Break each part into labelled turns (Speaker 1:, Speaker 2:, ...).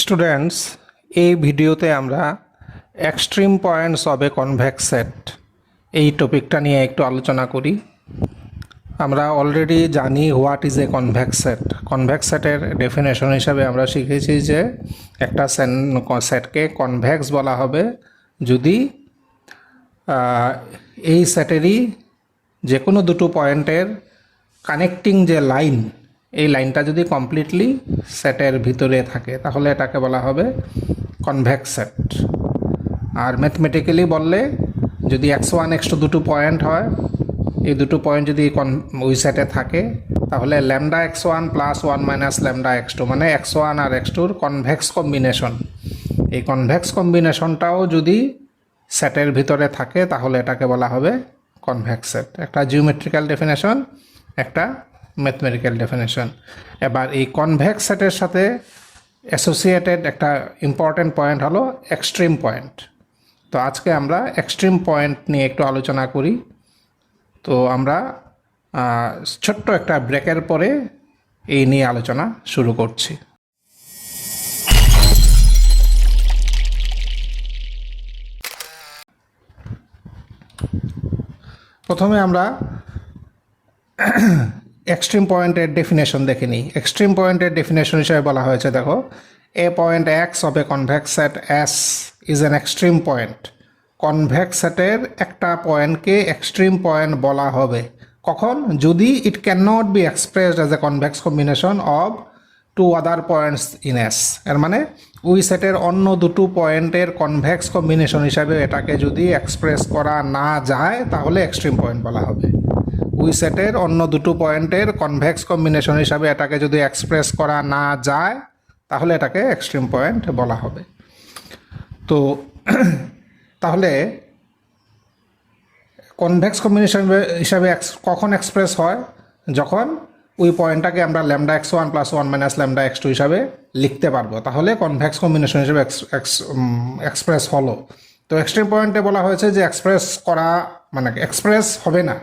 Speaker 1: Students, এই ভিডিওতে আমরা extreme points of a convex set এই টপিকটা নিয়ে একটু আলোচনা করি। আমরা অলরেডি জানি what is a convex set. Convex সেটের ডেফিনেশন হিসাবে আমরা শিখেছি যে একটা সেটকে কনভেক্স বলা হবে যদি এই সেটেরই যে কোনো দুটো পয়েন্টের কানেক্টিং যে লাইন, এই লাইনটা যদি কমপ্লিটলি সেটের ভিতরে থাকে তাহলে এটাকে বলা হবে কনভেক্স সেট। আর ম্যাথমেটিক্যালি বললে যদি x1 x2 দুটো পয়েন্ট হয়, এই দুটো পয়েন্ট যদি ওই সেটে থাকে তাহলে lambda x1 plus 1 minus lambda x2 মানে x1 আর x2র কনভেক্স কম্বিনেশন, এই কনভেক্স কম্বিনেশনটাও যদি সেটের ভিতরে থাকে তাহলে এটাকে বলা হবে কনভেক্স সেট। একটা জিওমেট্রিক্যাল ডেফিনেশন, একটা ম্যাথমেটিক্যাল ডেফিনেশন। এবার এই কনভেক্স সেটের সাথে অ্যাসোসিয়েটেড একটা ইম্পর্ট্যান্ট পয়েন্ট হলো এক্সট্রিম পয়েন্ট। তো আজকে আমরা এক্সট্রিম পয়েন্ট নিয়ে একটু আলোচনা করি। তো আমরা ছোট্ট একটা ব্রেকের পরে এই নিয়ে আলোচনা শুরু করছি। প্রথমে আমরা এক্সট্রিম পয়েন্টের ডেফিনেশন দেখে নিই। এক্সট্রিম পয়েন্টের ডেফিনেশন হিসেবে বলা হয়েছে, দেখো, a point x of a convex set S is an extreme point. Convex সেটের একটা পয়েন্টকে এক্সট্রিম পয়েন্ট বলা হবে কখন? যদি it can not be expressed as a convex combination of two other points in S. এর মানে ওই সেটের অন্য দুটো পয়েন্টের কনভেক্স কম্বিনেশন হিসাবে এটাকে যদি এক্সপ্রেস করা না যায় তাহলে এক্সট্রিম পয়েন্ট বলা হবে। ওই সেটের অন্য দুটো পয়েন্টের কনভেক্স কম্বিনেশন হিসাবে এটাকে যদি এক্সপ্রেস করা না যায় তাহলে এটাকে এক্সট্রিম পয়েন্ট বলা হবে। তো তাহলে কনভেক্স কম্বিনেশন হিসাবে কখন এক্সপ্রেস হয়? যখন ওই পয়েন্টটাকে আমরা lambda x1 plus 1 minus lambda x2 হিসাবে লিখতে পারবো, তাহলে কনভেক্স কম্বিনেশন হিসাবে এক্সপ্রেস হলো। তো এক্সট্রিম পয়েন্টে বলা হয়েছে যে এক্সপ্রেস করা মানে এক্সপ্রেস হবে না,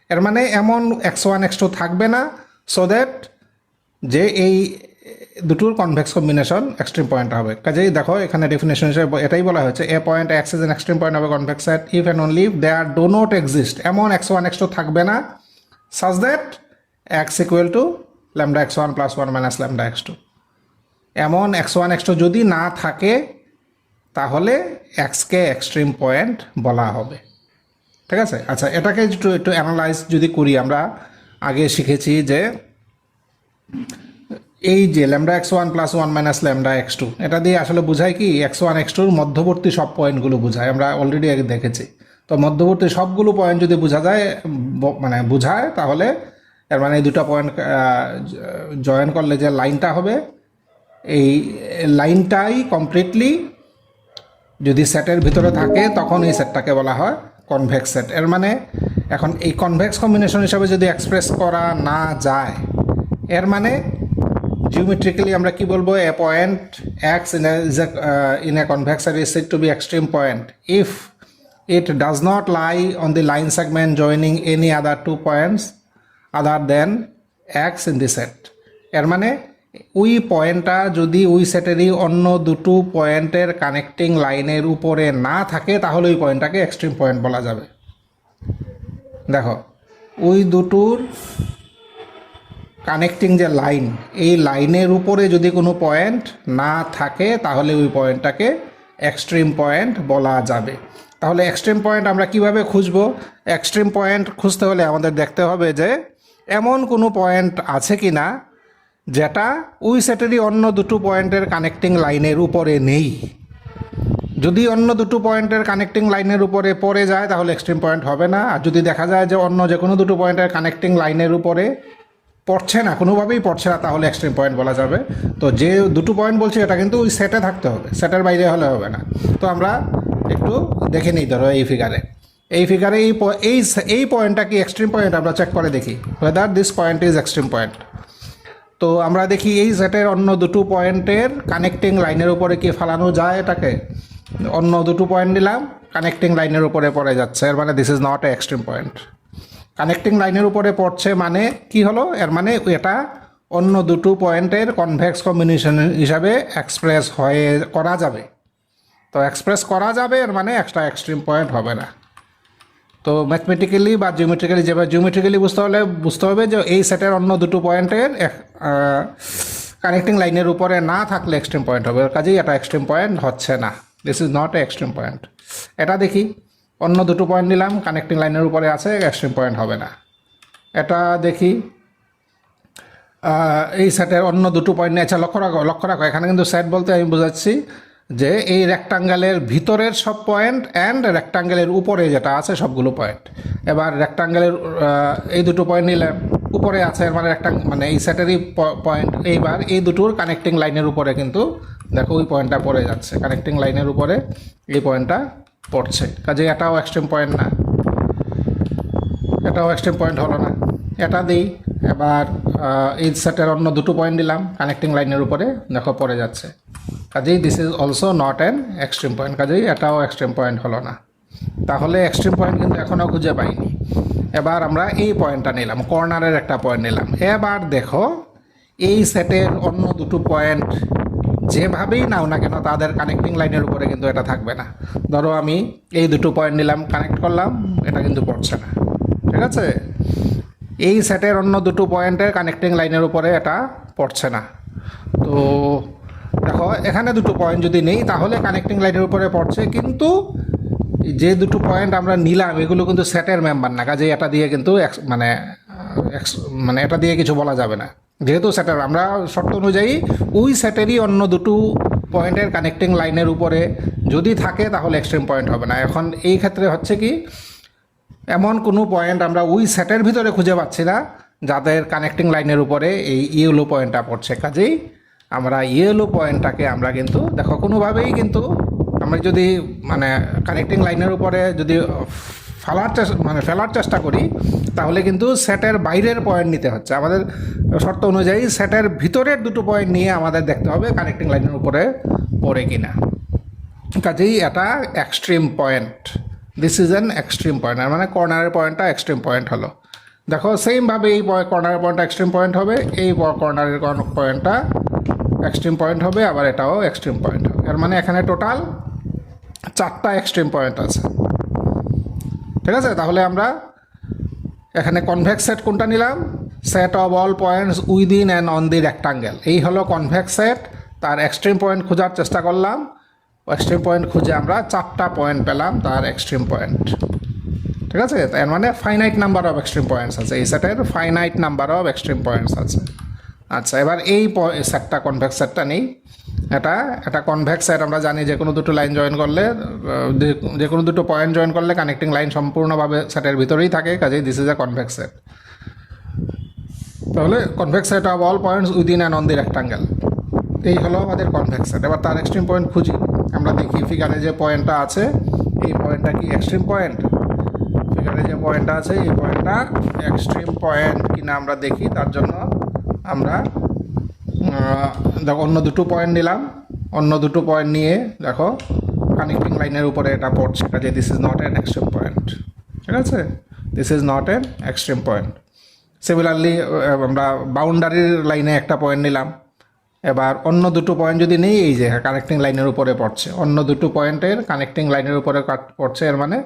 Speaker 1: এর মানে এমন x1 x2 থাকবে না সো দ্যাট যে এই দুটোর কনভেক্স কম্বিনেশন এক্সট্রিম পয়েন্ট হবে। কাজেই দেখো এখানে ডেফিনেশন হিসেবে এটাই বলা হয়েছে, a point x is an extreme point হবে convex set if and only if there do not exist, এমন x1 x2 থাকবে না such that x equal to lambda x1 plus 1 minus lambda x2। এমন x1 x2 যদি না থাকে তাহলে এক্সকে এক্সট্রিম পয়েন্ট বলা হবে। ঠিক আছে? আচ্ছা, এটাকে একটু অ্যানালাইজ যদি করি, আমরা আগে শিখেছি যে এই যে lambda x1 plus 1 minus lambda x2, এটা দিয়ে আসলে বোঝায় কি x1 x2র মধ্যবর্তী সব পয়েন্টগুলো বোঝায়, আমরা অলরেডি আগে দেখেছি। তো মধ্যবর্তী সবগুলো পয়েন্ট যদি বোঝা যায় মানে বোঝায় তাহলে এর মানে এই দুটো পয়েন্ট জয়েন করলে যে লাইনটা হবে, এই লাইনটাই কমপ্লিটলি যদি সেটের ভিতরে থাকে তখন এই সেটটাকে বলা হয় কনভেক্স সেট। এর মানে এখন এই কনভেক্স কম্বিনেশন হিসাবে যদি এক্সপ্রেস করা না যায়, এর মানে জিওমেট্রিক্যালি আমরা কি বলবো, a point x in a convex set is said to be extreme point if it does not lie on the line segment joining any other two points other than x in the set. এর মানে ওই পয়েন্টটা যদি ওই সেটেরই অন্য দুটো পয়েন্টের connecting লাইনের উপরে না থাকে তাহলে ওই পয়েন্টটাকে এক্সট্রিম পয়েন্ট বলা যাবে। দেখো, ওই দুটোর কানেক্টিং যে লাইন, এই লাইনের উপরে যদি কোনো পয়েন্ট না থাকে তাহলে ওই পয়েন্টটাকে এক্সট্রিম পয়েন্ট বলা যাবে। তাহলে এক্সট্রিম পয়েন্ট আমরা কিভাবে খুঁজবো? এক্সট্রিম পয়েন্ট খুঁজতে হলে আমাদের দেখতে হবে যে এমন কোনো পয়েন্ট আছে কি না যেটা ওই সেটেরই অন্য দুটো পয়েন্টের কানেক্টিং লাইনের উপরে নেই। যদি অন্য দুটো পয়েন্টের কানেক্টিং লাইনের উপরে পড়ে যায় তাহলে এক্সট্রিম পয়েন্ট হবে না। আর যদি দেখা যায় যে অন্য যে কোনো দুটো পয়েন্টের কানেক্টিং লাইনের উপরে পড়ছে না, কোনোভাবেই পড়ছে না, তাহলে এক্সট্রিম পয়েন্ট বলা যাবে। তো যে দুটো পয়েন্ট বলছি এটা কিন্তু ওই সেটে থাকতে হবে, সেটের বাইরে হলে হবে না। তো আমরা একটু দেখে নিই, ধরো এই ফিগারে এই পয়েন্টটা কি এক্সট্রিম পয়েন্ট, আমরা চেক করে দেখি whether this point is extreme point. তো আমরা দেখি এই সেটের অন্য দুটো পয়েন্টের কানেক্টিং লাইনের উপরে কি ফেলানো যায় এটাকে। অন্য দুটো পয়েন্ট নিলাম, কানেক্টিং লাইনের উপরে পড়ে যাচ্ছে, এর মানে this is not a extreme point. Connecting লাইনের উপরে পড়ছে মানে কি হলো? এর মানে এটা অন্য দুটো পয়েন্টের কনভেক্স কম্বিনেশন হিসাবে এক্সপ্রেস করা যাবে। তো এক্সপ্রেস করা যাবে এর মানে একটা এক্সট্রিম পয়েন্ট হবে না। তো ম্যাথমেটিক্যালি বা জিওমেট্রিক্যালি, যেভাবে জিওমেট্রিক্যালি বুঝতে হবে যে এই সেটের অন্য দুটো পয়েন্টের কানেক্টিং লাইনের উপরে না থাকলে এক্সট্রিম পয়েন্ট হবে, কাজেই এটা এক্সট্রিম পয়েন্ট হচ্ছে না। This is not a extreme point. এটা দেখি, অন্য দুটো পয়েন্ট নিলাম, কানেক্টিং লাইনের উপরে আছে, এক্সট্রিম পয়েন্ট হবে না। এটা দেখি, এই সেটের অন্য দুটো পয়েন্ট নিয়ে, আচ্ছা লক্ষ্য রাখো এখানে কিন্তু সেট বলতে আমি বোঝাচ্ছি যে এই রেক্টাঙ্গেলের ভিতরের সব পয়েন্ট অ্যান্ড রেক্টাঙ্গেলের উপরে যেটা আছে সবগুলো পয়েন্ট। এবার রেক্টাঙ্গেলের এই দুটো পয়েন্ট নিলে উপরে আছে, মানে মানে এই সেটেরই পয়েন্ট। এইবার এই দুটোর কানেক্টিং লাইনের উপরে কিন্তু দেখো ওই পয়েন্টটা পড়ে যাচ্ছে, কানেক্টিং লাইনের উপরে এই পয়েন্টটা পড়ছে, কাজে এটাও এক্সট্রিম পয়েন্ট না, এটাও এক্সট্রিম পয়েন্ট হলো না। এটা দিই, এবার এই সেটের অন্য দুটো পয়েন্ট দিলাম, কানেক্টিং লাইনের উপরে দেখো পড়ে যাচ্ছে, কাজেই this is also not an extreme point, কাজেই এটাও এক্সট্রিম পয়েন্ট হলো না। তাহলে এক্সট্রিম পয়েন্ট কিন্তু এখনও খুঁজে পাইনি। এবার আমরা এই পয়েন্টটা নিলাম, কর্নারের একটা পয়েন্ট নিলাম। এবার দেখো এই সেটের অন্য দুটো পয়েন্ট যেভাবেই নাও না কেন তাদের কানেক্টিং লাইনের উপরে কিন্তু এটা থাকবে না। ধরো আমি এই দুটো পয়েন্ট নিলাম, কানেক্ট করলাম, এটা কিন্তু পড়ছে না, ঠিক আছে। এই সেটের অন্য দুটো পয়েন্টের কানেক্টিং লাইনের উপরে এটা পড়ছে না। তো দেখো এখানে দুটো পয়েন্ট যদি নেই তাহলে কানেক্টিং লাইনের উপরে পড়ছে, কিন্তু যে দুটো পয়েন্ট আমরা নিলাম এগুলো কিন্তু সেটের মেম্বার না, কাজে এটা দিয়ে কিন্তু মানে এটা দিয়ে কিছু বলা যাবে না, যেহেতু সেটের আমরা শর্ত অনুযায়ী ওই সেটেরই অন্য দুটো পয়েন্টের কানেক্টিং লাইনের উপরে যদি থাকে তাহলে এক্সট্রিম পয়েন্ট হবে না। এখন এই ক্ষেত্রে হচ্ছে কি, এমন কোনো পয়েন্ট আমরা ওই সেটের ভিতরে খুঁজে পাচ্ছি না যাদের কানেক্টিং লাইনের উপরে এই ইয়েলো পয়েন্টটা পড়ছে, কাজেই আমরা ইয়েলো পয়েন্টটাকে আমরা কিন্তু দেখো কোনোভাবেই কিন্তু আমরা যদি মানে কানেক্টিং লাইনের উপরে যদি ফেলার চেষ্টা করি তাহলে কিন্তু সেটের বাইরের পয়েন্ট নিতে হচ্ছে আমাদের। শর্ত অনুযায়ী সেটের ভিতরের দুটো পয়েন্ট নিয়ে আমাদের দেখতে হবে কানেক্টিং লাইনের উপরে পড়ে কিনা, কাজেই এটা extreme point. This is an extreme point, মানে কর্নারের পয়েন্টটা এক্সট্রিম পয়েন্ট হলো। দেখো সেমভাবে এই কর্নারের পয়েন্টটা এক্সট্রিম পয়েন্ট হবে, এই কর্নারের পয়েন্টটা এক্সট্রিম পয়েন্ট হবে, আবার এটাও এক্সট্রিম পয়েন্ট হবে। এর মানে এখানে টোটাল 4টা এক্সট্রিম পয়েন্ট আছে, ঠিক আছে। তাহলে আমরা এখানে কনভেক্স সেট কোনটা নিলাম, set of all points within and on the rectangle, এই হলো কনভেক্স সেট। তার এক্সট্রিম পয়েন্ট খোঁজার চেষ্টা করলাম, এক্সট্রিম পয়েন্ট খুঁজে আমরা 4টা পয়েন্ট পেলাম তার এক্সট্রিম পয়েন্ট, ঠিক আছে। এর মানে finite number of extreme points আছে, এই সেটের finite number of extreme points আছে। আচ্ছা, এবার এই সেটটা কনভেক্স সেটটা নেই। এটা কনভেক্স সেট, আমরা জানি যে কোনো দুটো লাইন জয়েন করলে, যে কোনো দুটো পয়েন্ট জয়েন করলে কানেক্টিং লাইন সম্পূর্ণভাবে সেটের ভিতরেই থাকে, কাজেই this is a convex set. তাহলে convex set of all points within and on the rectangle, এই হলো আমাদের কনভেক্স সেট। এবার তার এক্সট্রিম পয়েন্ট খুঁজি, আমরা দেখি ফিগারে যে পয়েন্টটা আছে এই পয়েন্টটা কি এক্সট্রিম পয়েন্ট, ফিগারে যে পয়েন্টটা আছে এই পয়েন্টটা এক্সট্রিম পয়েন্ট কিনা আমরা দেখি। তার জন্য আমরা দেখো অন্য দুটো পয়েন্ট নিলাম, অন্য দুটো পয়েন্ট নিয়ে দেখো কানেক্টিং লাইনের উপরে এটা পড়ছে, কাজে this is not an extreme point, ঠিক আছে। This is not an extreme point. Similarly আমরা বাউন্ডারির লাইনে একটা পয়েন্ট নিলাম, এবার অন্য দুটো পয়েন্ট যদি নেই, এই যে কানেক্টিং লাইনের উপরে পড়ছে, অন্য দুটো পয়েন্টের কানেক্টিং লাইনের উপরে পড়ছে, এর মানে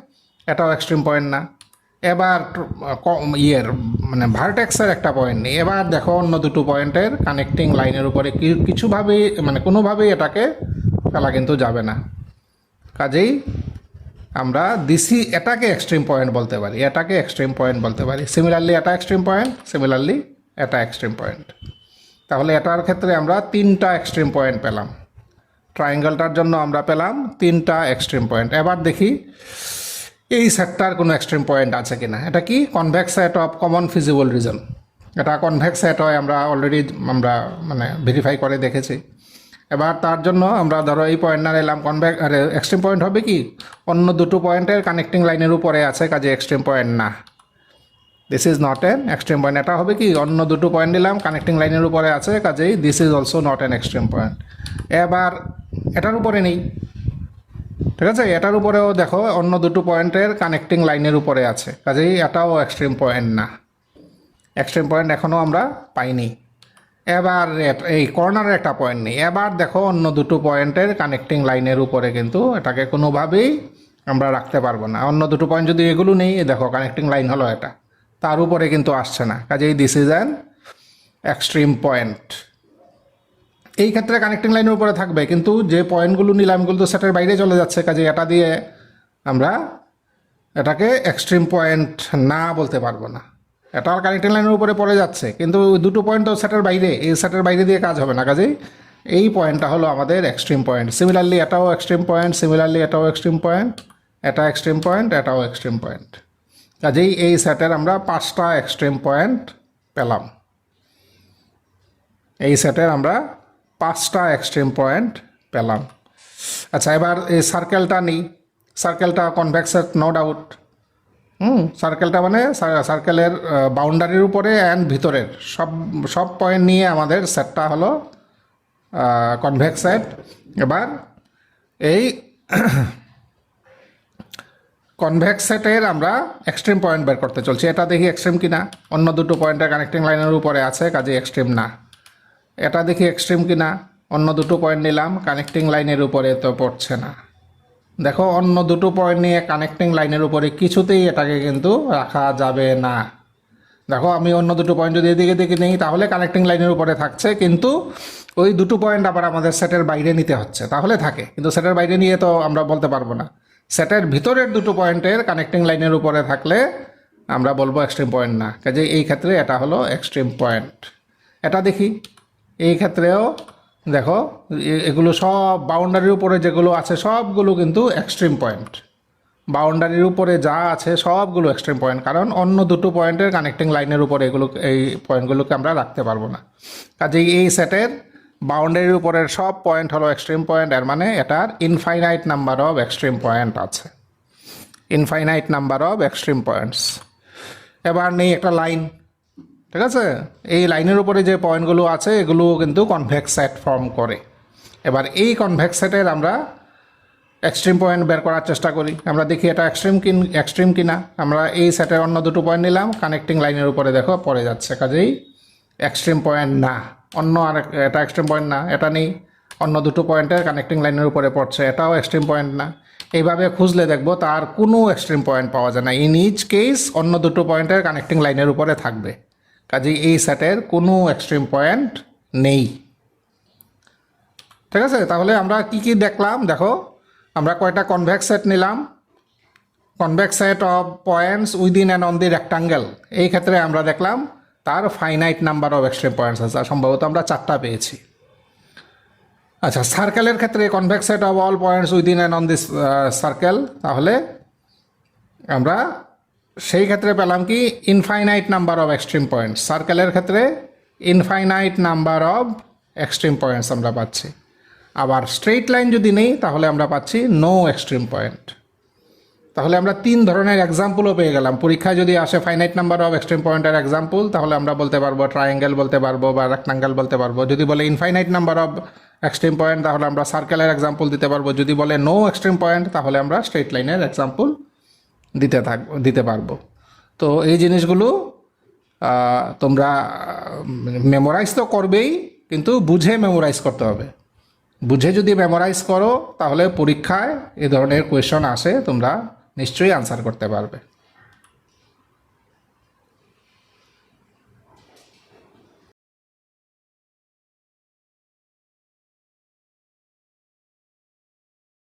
Speaker 1: এটাও এক্সট্রিম পয়েন্ট না। এবার মানে ভার্টেক্সের একটা পয়েন্ট নেই, এবার দেখো অন্য দুটো পয়েন্টের কানেক্টিং লাইনের উপরে কিছুভাবেই মানে কোনোভাবেই এটাকে ফেলা কিন্তু যাবে না, কাজেই আমরা এটাকে এক্সট্রিম পয়েন্ট বলতে পারি, এটাকে এক্সট্রিম পয়েন্ট বলতে পারি। সিমিলারলি এটা এক্সট্রিম পয়েন্ট, সিমিলারলি এটা এক্সট্রিম পয়েন্ট। তাহলে এটার ক্ষেত্রে আমরা 3টা এক্সট্রিম পয়েন্ট পেলাম, ট্রায়াঙ্গেলটার জন্য আমরা পেলাম 3টা এক্সট্রিম পয়েন্ট। এবার দেখি এই সেটটার কোনো এক্সট্রিম পয়েন্ট আছে কিনা। এটা কি convex set of common feasible reason, এটা কনভেক্স সেট হয়, আমরা অলরেডি মানে ভেরিফাই করে দেখেছি। এবার তার জন্য আমরা ধরো এই পয়েন্ট না নিলাম, এক্সট্রিম পয়েন্ট হবে কি অন্য দুটো পয়েন্টের কানেক্টিং লাইনের উপরে আছে, কাজে এক্সট্রিম পয়েন্ট না, this is not an extreme point. এটা হবে কি অন্য দুটো পয়েন্ট নিলাম, কানেক্টিং লাইনের উপরে আছে, কাজেই this is also not an extreme point. এবার এটার উপরে নেই, ঠিক আছে, এটার উপরেও দেখো অন্য দুটো পয়েন্টের কানেক্টিং লাইনের উপরে আছে, কাজেই এটাও এক্সট্রিম পয়েন্ট না, এক্সট্রিম পয়েন্ট এখনও আমরা পাইনি। এবার এই কর্নারের একটা পয়েন্ট নেই। এবার দেখো অন্য দুটো পয়েন্টের কানেক্টিং লাইনের উপরে কিন্তু এটাকে কোনোভাবেই আমরা রাখতে পারবো না। অন্য দুটো পয়েন্ট যদি এগুলো নেই, দেখো কানেক্টিং লাইন হলো এটা, তার উপরে কিন্তু আসছে না, কাজেই this is an extreme point. এই ক্ষেত্রে কানেক্টিং লাইনের উপরে থাকবে, কিন্তু যে পয়েন্টগুলো নিলাম এগুলো তো সেটের বাইরে চলে যাচ্ছে, কাজে এটা দিয়ে আমরা এটাকে এক্সট্রিম পয়েন্ট না বলতে পারবো না। এটা আর কানেক্টিং লাইনের উপরে পড়ে যাচ্ছে, কিন্তু ওই দুটো পয়েন্ট তো সেটের বাইরে, এই সেটের বাইরে দিয়ে কাজ হবে না, কাজেই এই পয়েন্টটা হলো আমাদের এক্সট্রিম পয়েন্ট। সিমিলারলি এটাও এক্সট্রিম পয়েন্ট, সিমিলারলি এটাও এক্সট্রিম পয়েন্ট, এটা এক্সট্রিম পয়েন্ট, এটাও এক্সট্রিম পয়েন্ট। কাজেই এই সেটের আমরা 5টা এক্সট্রিম পয়েন্ট পেলাম। এই সেটের আমরা 5টা এক্সট্রিম পয়েন্ট পেলাম। আচ্ছা, এবার এই সার্কেলটা নিই। সার্কেলটা কনভেক্স সেট, নো ডাউট। সার্কেলটা মানে সার্কেলের বাউন্ডারির উপরে অ্যান্ড ভিতরের সব সব পয়েন্ট নিয়ে আমাদের সেটটা হলো কনভেক্স সেট। এবার এই কনভেক্স সেটের আমরা এক্সট্রিম পয়েন্ট বের করতে চলছি। এটা দেখি এক্সট্রিম কিনা, অন্য দুটো পয়েন্টের কানেক্টিং লাইনের উপরে আছে, কাজে এক্সট্রিম না। এটা দেখি এক্সট্রিম কিনা, অন্য দুটো পয়েন্ট নিলাম, কানেক্টিং লাইনের উপরে তো পড়ছে না। দেখো অন্য দুটো পয়েন্ট নিয়ে কানেক্টিং লাইনের উপরে কিছুতেই এটাকে কিন্তু রাখা যাবে না। দেখো আমি অন্য দুটো পয়েন্ট যদি এদিকে দিকে নেই তাহলে কানেক্টিং লাইনের উপরে থাকছে, কিন্তু ওই দুটো পয়েন্ট আবার আমাদের সেটের বাইরে নিতে হচ্ছে, তাহলে থাকে। কিন্তু সেটের বাইরে নিয়ে তো আমরা বলতে পারবো না। সেটের ভিতরের দুটো পয়েন্টের কানেক্টিং লাইনের উপরে থাকলে আমরা বলবো এক্সট্রিম পয়েন্ট না, কাজে এই ক্ষেত্রে এটা হলো এক্সট্রিম পয়েন্ট। এটা দেখি, এই ক্ষেত্রেও দেখো এগুলো সব বাউন্ডারির উপরে যেগুলো আছে সবগুলো কিন্তু এক্সট্রিম পয়েন্ট। বাউন্ডারির উপরে যা আছে সবগুলো এক্সট্রিম পয়েন্ট, কারণ অন্য দুটো পয়েন্টের কানেক্টিং লাইনের উপরে এগুলো, এই পয়েন্টগুলোকে আমরা রাখতে পারবো না। কাজেই এই সেটের বাউন্ডারির উপরের সব পয়েন্ট হলো এক্সট্রিম পয়েন্ট। এর মানে এটার infinite number of extreme point আছে, infinite number of extreme points. এবার নেই একটা লাইন, ঠিক আছে? এই লাইনের উপরে যে পয়েন্টগুলো আছে এগুলো কিন্তু কনভেক্স সেট ফর্ম করে। এবার এই কনভেক্স সেটের আমরা এক্সট্রিম পয়েন্ট বের করার চেষ্টা করি। আমরা দেখি এটা এক্সট্রিম কিনা। আমরা এই সেটের অন্য দুটো পয়েন্ট নিলাম, কানেক্টিং লাইনের উপরে দেখো পড়ে যাচ্ছে, কাজেই এক্সট্রিম পয়েন্ট না। অন্য আর এটা এক্সট্রিম পয়েন্ট না, এটা নেই। অন্য দুটো পয়েন্টের কানেক্টিং লাইনের উপরে পড়ছে, এটাও এক্সট্রিম পয়েন্ট না। এইভাবে খুঁজলে দেখবো তার কোনো এক্সট্রিম পয়েন্ট পাওয়া যায় না। ইন ইচ কেস অন্য দুটো পয়েন্টের কানেক্টিং লাইনের উপরে থাকবে, কাজেই এই সেটের কোনো এক্সট্রিম পয়েন্ট নেই। ঠিক আছে? তাহলে আমরা কি কি দেখলাম দেখো। আমরা কয়টা কনভেক্স সেট নিলাম, convex set of points within and on the rectangle. এই ক্ষেত্রে আমরা দেখলাম তার finite number of extreme points আছে, সম্ভবত আমরা 4টা পেয়েছি। আচ্ছা, সার্কেলের ক্ষেত্রে convex set of all points within and on this circle, তাহলে আমরা সেই ক্ষেত্রে পেলাম কি infinite number of extreme points. সার্কেলের ক্ষেত্রে infinite number of extreme points আমরা পাচ্ছি। আবার স্ট্রেইট লাইন যদি নেই তাহলে আমরা পাচ্ছি নো এক্সট্রিম পয়েন্ট। তাহলে আমরা 3 ধরনের এক্সাম্পলও পেয়ে গেলাম। পরীক্ষায় যদি আসে ফাইনাইট নাম্বার অফ এক্সট্রিম পয়েন্টের এক্সাম্পল, তাহলে আমরা বলতে পারবো ট্রায়াঙ্গেল বলতে পারবো বা রেক্টাঙ্গেল বলতে পারবো। যদি বলে infinite number of extreme point তাহলে আমরা সার্কেলের এক্সাম্পল দিতে পারবো। যদি বলে নো এক্সট্রিম পয়েন্ট তাহলে আমরা স্ট্রেইট লাইনের এক্সাম্পল দিতে পারবো। তো এই জিনিসগুলো তোমরা মেমোরাইজ তো করবেই, কিন্তু বুঝে মেমোরাইজ করতে হবে। বুঝে যদি মেমোরাইজ করো তাহলে পরীক্ষায় এ ধরনের কোয়েশন আসে তোমরা নিশ্চয়ই আনসার করতে পারবে।